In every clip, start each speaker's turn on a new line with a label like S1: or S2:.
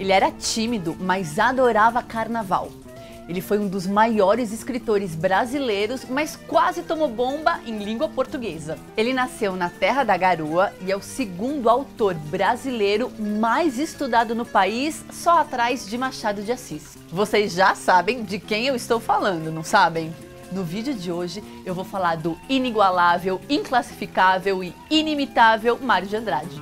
S1: Ele era tímido, mas adorava carnaval. Ele foi um dos maiores escritores brasileiros, mas quase tomou bomba em língua portuguesa. Ele nasceu na Terra da Garoa e é o segundo autor brasileiro mais estudado no país, só atrás de Machado de Assis. Vocês já sabem de quem eu estou falando, não sabem? No vídeo de hoje eu vou falar do inigualável, inclassificável e inimitável Mário de Andrade.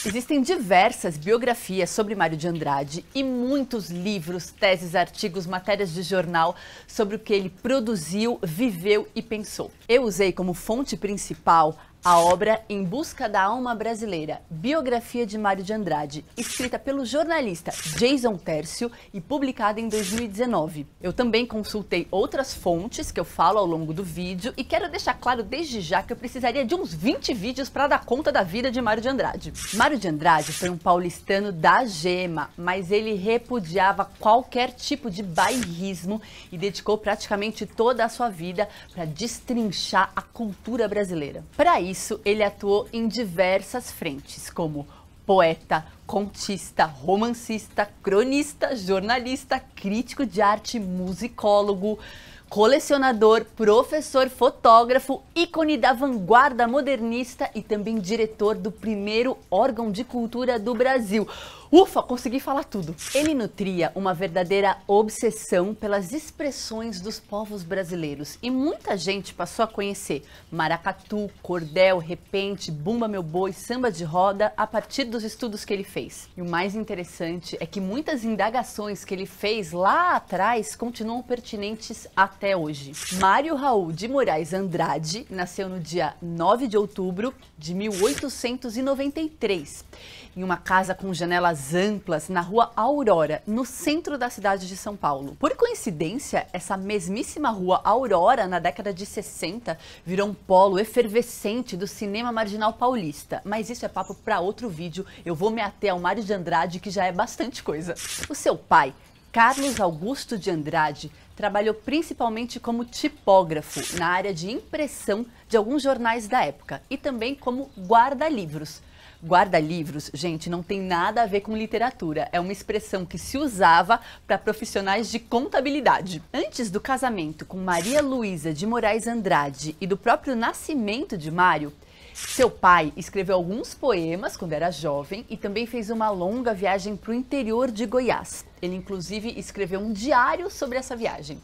S1: Existem diversas biografias sobre Mário de Andrade e muitos livros, teses, artigos, matérias de jornal sobre o que ele produziu, viveu e pensou. Eu usei como fonte principal a obra Em Busca da Alma Brasileira, biografia de Mário de Andrade, escrita pelo jornalista Jason Tércio e publicada em 2019. Eu também consultei outras fontes que eu falo ao longo do vídeo e quero deixar claro desde já que eu precisaria de uns 20 vídeos para dar conta da vida de Mário de Andrade. Mário de Andrade foi um paulistano da gema, mas ele repudiava qualquer tipo de bairrismo e dedicou praticamente toda a sua vida para destrinchar a cultura brasileira. Para isso, ele atuou em diversas frentes, como poeta, contista, romancista, cronista, jornalista, crítico de arte, musicólogo, colecionador, professor, fotógrafo, ícone da vanguarda modernista e também diretor do primeiro órgão de cultura do Brasil. Ufa, consegui falar tudo! Ele nutria uma verdadeira obsessão pelas expressões dos povos brasileiros e muita gente passou a conhecer maracatu, cordel, repente, bumba meu boi, samba de roda a partir dos estudos que ele fez. E o mais interessante é que muitas indagações que ele fez lá atrás continuam pertinentes até hoje. Mário Raul de Moraes Andrade nasceu no dia 9 de outubro de 1893, em uma casa com janelas amplas na rua Aurora, no centro da cidade de São Paulo. Por coincidência, essa mesmíssima rua Aurora, na década de 60, virou um polo efervescente do cinema marginal paulista. Mas isso é papo para outro vídeo, eu vou me ater ao Mário de Andrade, que já é bastante coisa. O seu pai, Carlos Augusto de Andrade, trabalhou principalmente como tipógrafo na área de impressão de alguns jornais da época e também como guarda-livros. Guarda-livros, gente, não tem nada a ver com literatura, é uma expressão que se usava para profissionais de contabilidade. Antes do casamento com Maria Luísa de Moraes Andrade e do próprio nascimento de Mário, seu pai escreveu alguns poemas quando era jovem e também fez uma longa viagem para o interior de Goiás. Ele inclusive escreveu um diário sobre essa viagem.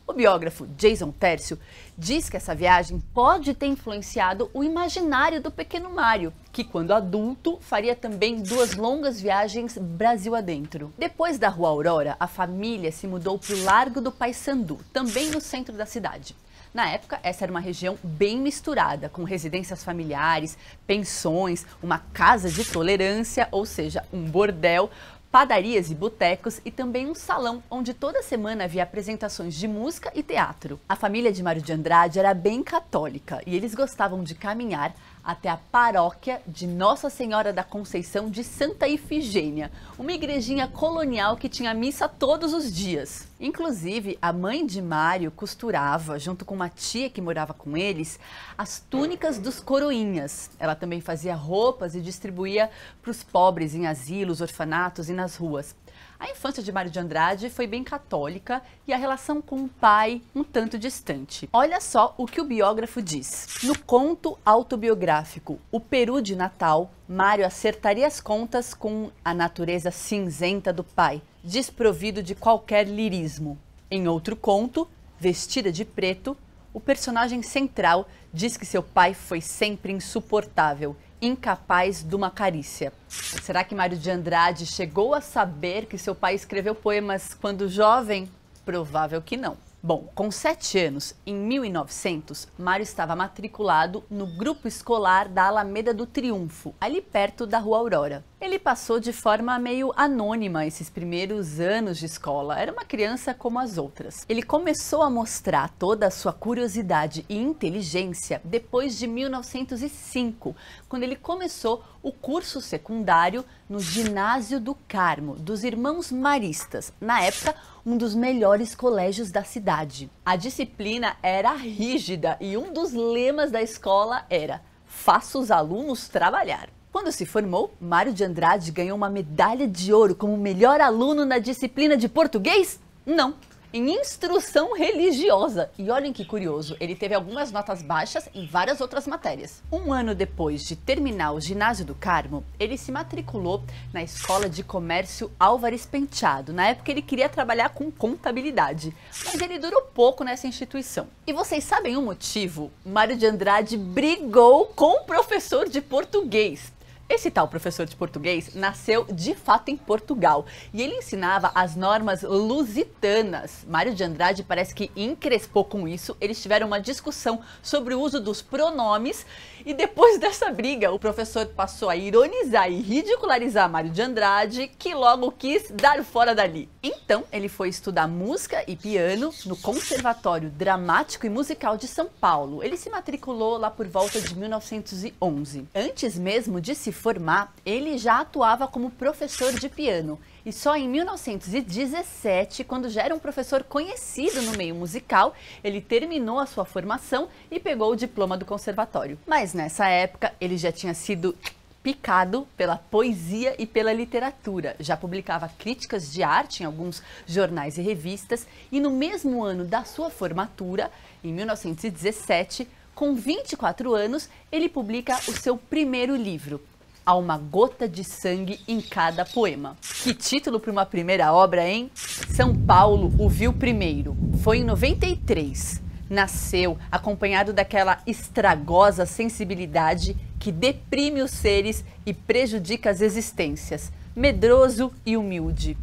S1: O biógrafo Jason Tércio diz que essa viagem pode ter influenciado o imaginário do pequeno Mário, que quando adulto faria também 2 longas viagens Brasil adentro. Depois da Rua Aurora, a família se mudou para o Largo do Paissandu, também no centro da cidade. Na época, essa era uma região bem misturada, com residências familiares, pensões, uma casa de tolerância, ou seja, um bordel, padarias e botecos e também um salão onde toda semana havia apresentações de música e teatro. A família de Mário de Andrade era bem católica e eles gostavam de caminhar até a paróquia de Nossa Senhora da Conceição de Santa Ifigênia, uma igrejinha colonial que tinha missa todos os dias. Inclusive, a mãe de Mário costurava, junto com uma tia que morava com eles, as túnicas dos coroinhas. Ela também fazia roupas e distribuía para os pobres em asilos, orfanatos e nas ruas. A infância de Mário de Andrade foi bem católica e a relação com o pai um tanto distante. Olha só o que o biógrafo diz. No conto autobiográfico O Peru de Natal, Mário acertaria as contas com a natureza cinzenta do pai, desprovido de qualquer lirismo. Em outro conto, Vestida de Preto, o personagem central diz que seu pai foi sempre insuportável, incapaz de uma carícia. Será que Mário de Andrade chegou a saber que seu pai escreveu poemas quando jovem? Provável que não. Bom, com 7 anos, em 1900, Mário estava matriculado no grupo escolar da Alameda do Triunfo, ali perto da Rua Aurora. Ele passou de forma meio anônima esses primeiros anos de escola, era uma criança como as outras. Ele começou a mostrar toda a sua curiosidade e inteligência depois de 1905, quando ele começou o curso secundário no Ginásio do Carmo, dos Irmãos Maristas, na época um dos melhores colégios da cidade. A disciplina era rígida e um dos lemas da escola era: faça os alunos trabalhar. Quando se formou, Mário de Andrade ganhou uma medalha de ouro como melhor aluno na disciplina de português? Não, em instrução religiosa. E olhem que curioso, ele teve algumas notas baixas em várias outras matérias. Um ano depois de terminar o ginásio do Carmo, ele se matriculou na Escola de Comércio Álvares Penteado. Na época ele queria trabalhar com contabilidade, mas ele durou pouco nessa instituição. E vocês sabem o motivo? Mário de Andrade brigou com o professor de português. Esse tal professor de português nasceu de fato em Portugal e ele ensinava as normas lusitanas. Mário de Andrade parece que encrespou com isso, eles tiveram uma discussão sobre o uso dos pronomes e depois dessa briga o professor passou a ironizar e ridicularizar Mário de Andrade, que logo quis dar fora dali. Então ele foi estudar música e piano no Conservatório Dramático e Musical de São Paulo. Ele se matriculou lá por volta de 1911. Antes mesmo de se formar, ele já atuava como professor de piano. E só em 1917, quando já era um professor conhecido no meio musical, ele terminou a sua formação e pegou o diploma do conservatório. Mas nessa época, ele já tinha sido picado pela poesia e pela literatura. Já publicava críticas de arte em alguns jornais e revistas e no mesmo ano da sua formatura, em 1917, com 24 anos, ele publica o seu primeiro livro, Há uma gota de sangue em cada poema. Que título para uma primeira obra, hein? São Paulo o viu primeiro. Foi em 93. Nasceu acompanhado daquela estragosa sensibilidade que deprime os seres e prejudica as existências, medroso e humilde.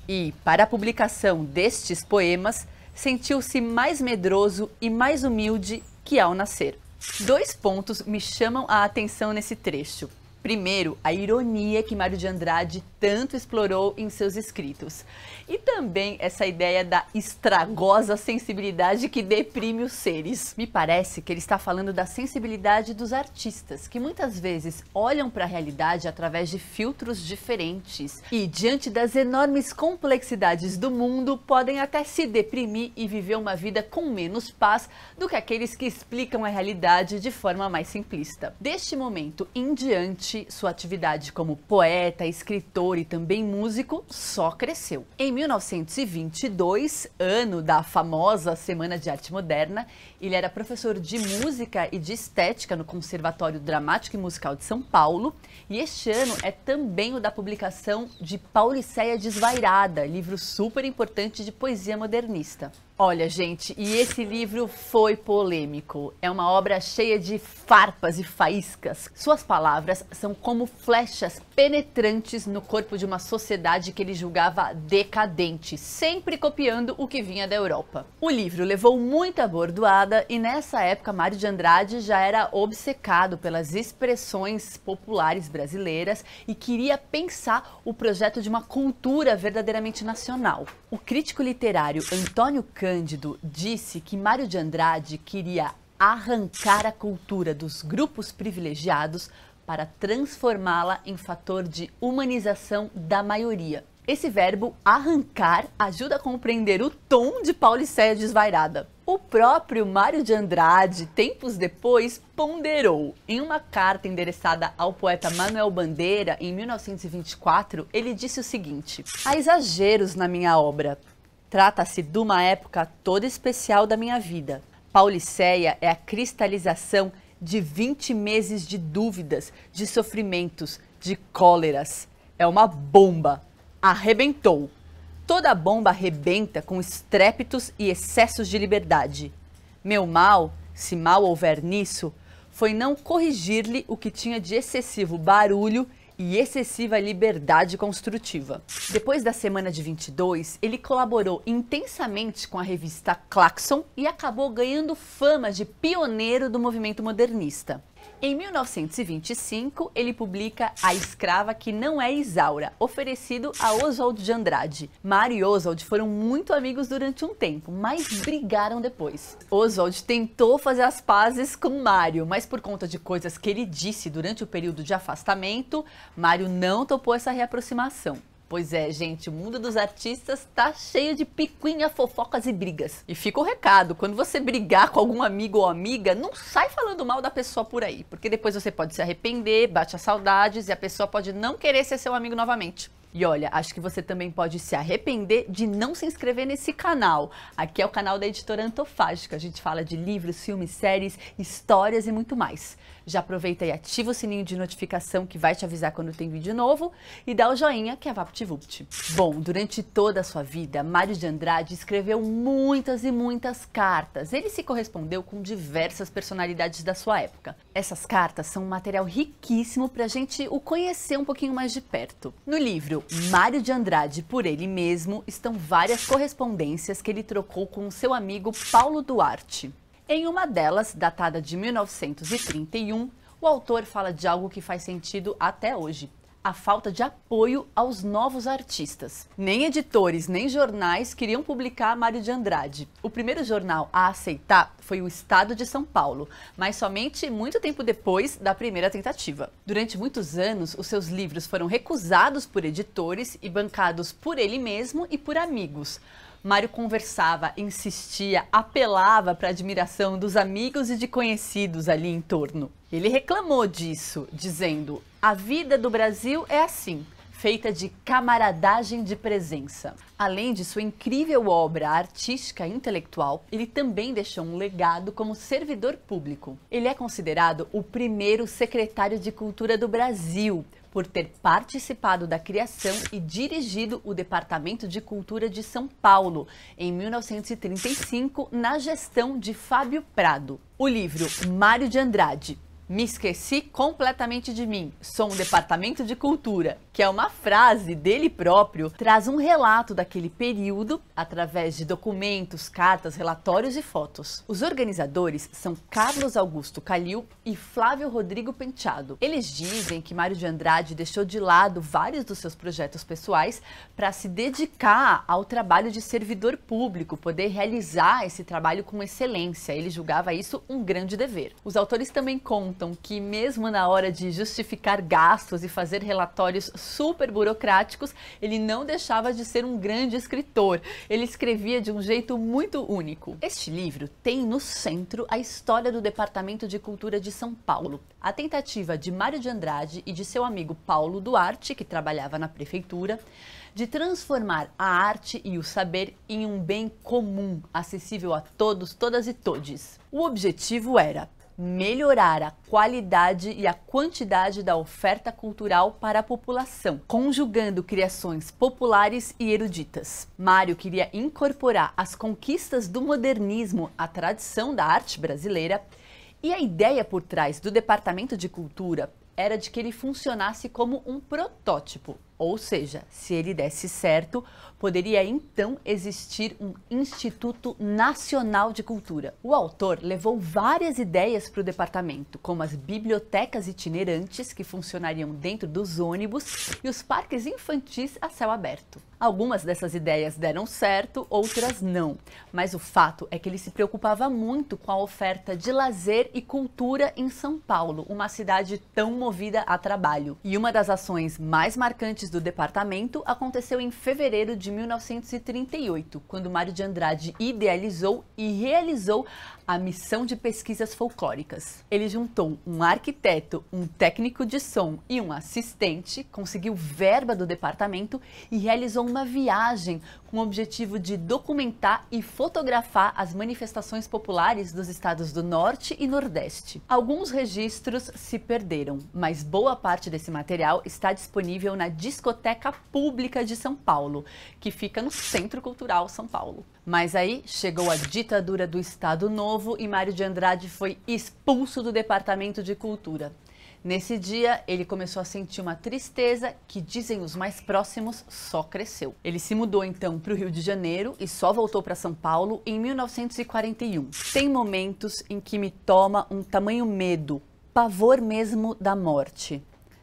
S1: E, para a publicação destes poemas, sentiu-se mais medroso e mais humilde que ao nascer. 2 pontos me chamam a atenção nesse trecho. Primeiro, a ironia que Mário de Andrade tanto explorou em seus escritos. E também essa ideia da estragosa sensibilidade que deprime os seres. Me parece que ele está falando da sensibilidade dos artistas, que muitas vezes olham para a realidade através de filtros diferentes. E, diante das enormes complexidades do mundo, podem até se deprimir e viver uma vida com menos paz do que aqueles que explicam a realidade de forma mais simplista. Deste momento em diante, sua atividade como poeta, escritor e também músico só cresceu. Em 1922, ano da famosa Semana de Arte Moderna, ele era professor de música e de estética no Conservatório Dramático e Musical de São Paulo, e este ano é também o da publicação de Paulicéia Desvairada, livro super importante de poesia modernista. Olha, gente, e esse livro foi polêmico. É uma obra cheia de farpas e faíscas. Suas palavras são como flechas penetrantes no corpo de uma sociedade que ele julgava decadente, sempre copiando o que vinha da Europa. O livro levou muita bordoada e nessa época Mário de Andrade já era obcecado pelas expressões populares brasileiras e queria pensar o projeto de uma cultura verdadeiramente nacional. O crítico literário Antônio Cândido disse que Mário de Andrade queria arrancar a cultura dos grupos privilegiados para transformá-la em fator de humanização da maioria. Esse verbo arrancar ajuda a compreender o tom de Paulicéia Desvairada. O próprio Mário de Andrade, tempos depois, ponderou. Em uma carta endereçada ao poeta Manuel Bandeira, em 1924, ele disse o seguinte: há exageros na minha obra. Trata-se de uma época toda especial da minha vida. Paulicéia é a cristalização de 20 meses de dúvidas, de sofrimentos, de cóleras. É uma bomba. Arrebentou. Toda bomba arrebenta com estrépitos e excessos de liberdade. Meu mal, se mal houver nisso, foi não corrigir-lhe o que tinha de excessivo barulho e excessiva liberdade construtiva. Depois da Semana de 22, ele colaborou intensamente com a revista Claxon e acabou ganhando fama de pioneiro do movimento modernista. Em 1925, ele publica A Escrava que Não é Isaura, oferecido a Oswald de Andrade. Mário e Oswald foram muito amigos durante um tempo, mas brigaram depois. Oswald tentou fazer as pazes com Mário, mas por conta de coisas que ele disse durante o período de afastamento, Mário não topou essa reaproximação. Pois é, gente, o mundo dos artistas tá cheio de picuinha, fofocas e brigas. E fica o recado, quando você brigar com algum amigo ou amiga, não sai falando mal da pessoa por aí, porque depois você pode se arrepender, bate as saudades e a pessoa pode não querer ser seu amigo novamente. E olha, acho que você também pode se arrepender de não se inscrever nesse canal. Aqui é o canal da Editora Antofágica. A gente fala de livros, filmes, séries, histórias e muito mais. Já aproveita e ativa o sininho de notificação que vai te avisar quando tem vídeo novo e dá o joinha que é VaptVupt. Bom, durante toda a sua vida, Mário de Andrade escreveu muitas e muitas cartas. Ele se correspondeu com diversas personalidades da sua época. Essas cartas são um material riquíssimo para a gente o conhecer um pouquinho mais de perto. No livro Mário de Andrade por ele mesmo estão várias correspondências que ele trocou com seu amigo Paulo Duarte. Em uma delas, datada de 1931, o autor fala de algo que faz sentido até hoje: a falta de apoio aos novos artistas. Nem editores, nem jornais queriam publicar Mário de Andrade. O primeiro jornal a aceitar foi o Estado de São Paulo, mas somente muito tempo depois da primeira tentativa. Durante muitos anos, os seus livros foram recusados por editores e bancados por ele mesmo e por amigos. Mário conversava, insistia, apelava para a admiração dos amigos e de conhecidos ali em torno. Ele reclamou disso, dizendo: "A vida do Brasil é assim, feita de camaradagem de presença." Além de sua incrível obra artística e intelectual, ele também deixou um legado como servidor público. Ele é considerado o primeiro secretário de Cultura do Brasil, por ter participado da criação e dirigido o Departamento de Cultura de São Paulo, em 1935, na gestão de Fábio Prado. O livro Mário de Andrade, Me Esqueci Completamente de Mim, Sou um Departamento de Cultura, que é uma frase dele próprio, traz um relato daquele período através de documentos, cartas, relatórios e fotos. Os organizadores são Carlos Augusto Calil e Flávio Rodrigo Penteado. Eles dizem que Mário de Andrade deixou de lado vários dos seus projetos pessoais para se dedicar ao trabalho de servidor público, poder realizar esse trabalho com excelência. Ele julgava isso um grande dever. Os autores também contam que mesmo na hora de justificar gastos e fazer relatórios super burocráticos, ele não deixava de ser um grande escritor. Ele escrevia de um jeito muito único. Este livro tem no centro a história do Departamento de Cultura de São Paulo, a tentativa de Mário de Andrade e de seu amigo Paulo Duarte, que trabalhava na prefeitura, de transformar a arte e o saber em um bem comum, acessível a todos, todas e todes. O objetivo era melhorar a qualidade e a quantidade da oferta cultural para a população, conjugando criações populares e eruditas. Mário queria incorporar as conquistas do modernismo à tradição da arte brasileira, e a ideia por trás do Departamento de Cultura era de que ele funcionasse como um protótipo, ou seja, se ele desse certo, poderia então existir um Instituto Nacional de Cultura. O autor levou várias ideias para o departamento, como as bibliotecas itinerantes que funcionariam dentro dos ônibus e os parques infantis a céu aberto. Algumas dessas ideias deram certo, outras não, mas o fato é que ele se preocupava muito com a oferta de lazer e cultura em São Paulo, uma cidade tão movida a trabalho. E uma das ações mais marcantes do departamento aconteceu em fevereiro de 1938, quando Mário de Andrade idealizou e realizou a Missão de Pesquisas Folclóricas. Ele juntou um arquiteto, um técnico de som e um assistente, conseguiu verba do departamento e realizou uma viagem com o objetivo de documentar e fotografar as manifestações populares dos estados do Norte e Nordeste. Alguns registros se perderam, mas boa parte desse material está disponível na Discoteca Pública de São Paulo, que fica no Centro Cultural São Paulo. Mas aí chegou a ditadura do Estado Novo e Mário de Andrade foi expulso do Departamento de Cultura. Nesse dia, ele começou a sentir uma tristeza que, dizem os mais próximos, só cresceu. Ele se mudou então para o Rio de Janeiro e só voltou para São Paulo em 1941. Tem momentos em que me toma um tamanho medo, pavor mesmo da morte.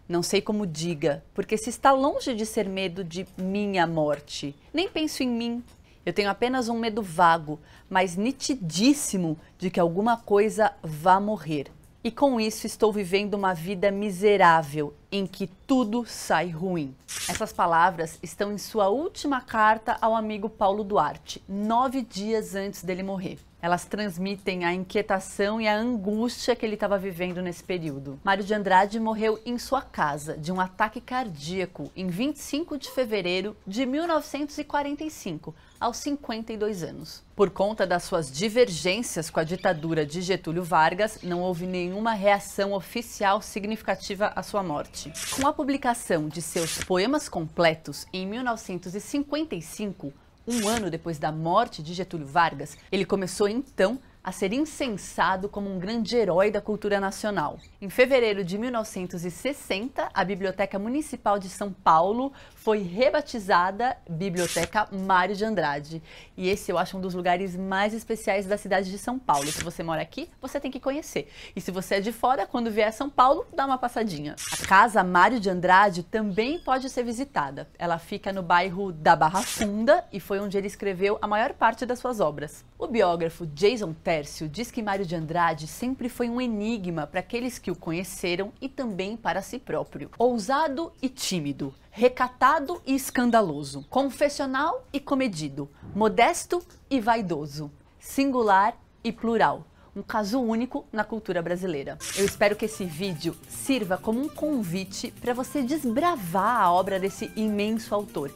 S1: Não sei como diga, porque se está longe de ser medo de minha morte. Nem penso em mim. Eu tenho apenas um medo vago, mas nitidíssimo de que alguma coisa vá morrer. E com isso estou vivendo uma vida miserável, em que tudo sai ruim. Essas palavras estão em sua última carta ao amigo Paulo Duarte, 9 dias antes dele morrer. Elas transmitem a inquietação e a angústia que ele estava vivendo nesse período. Mário de Andrade morreu em sua casa de um ataque cardíaco em 25 de fevereiro de 1945, aos 52 anos. Por conta das suas divergências com a ditadura de Getúlio Vargas, não houve nenhuma reação oficial significativa à sua morte. Com a publicação de seus poemas completos em 1955, um ano depois da morte de Getúlio Vargas, ele começou então a ser incensado como um grande herói da cultura nacional. Em fevereiro de 1960, a Biblioteca Municipal de São Paulo foi rebatizada Biblioteca Mário de Andrade. E esse eu acho um dos lugares mais especiais da cidade de São Paulo. Se você mora aqui, você tem que conhecer. E se você é de fora, quando vier a São Paulo, dá uma passadinha. A Casa Mário de Andrade também pode ser visitada. Ela fica no bairro da Barra Funda e foi onde ele escreveu a maior parte das suas obras. O biógrafo Jason Tércio diz que Mário de Andrade sempre foi um enigma para aqueles que o conheceram e também para si próprio. Ousado e tímido, recatado e escandaloso, confessional e comedido, modesto e vaidoso, singular e plural. Um caso único na cultura brasileira. Eu espero que esse vídeo sirva como um convite para você desbravar a obra desse imenso autor.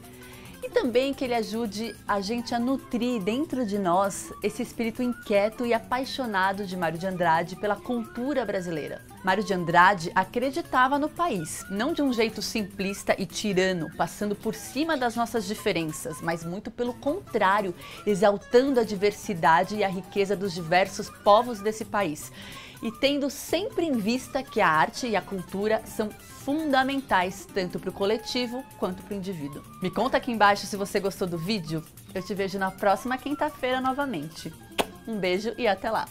S1: E também que ele ajude a gente a nutrir dentro de nós esse espírito inquieto e apaixonado de Mário de Andrade pela cultura brasileira. Mário de Andrade acreditava no país, não de um jeito simplista e tirano, passando por cima das nossas diferenças, mas muito pelo contrário, exaltando a diversidade e a riqueza dos diversos povos desse país. E tendo sempre em vista que a arte e a cultura são fundamentais tanto para o coletivo quanto para o indivíduo. Me conta aqui embaixo se você gostou do vídeo. Eu te vejo na próxima quinta-feira novamente. Um beijo e até lá!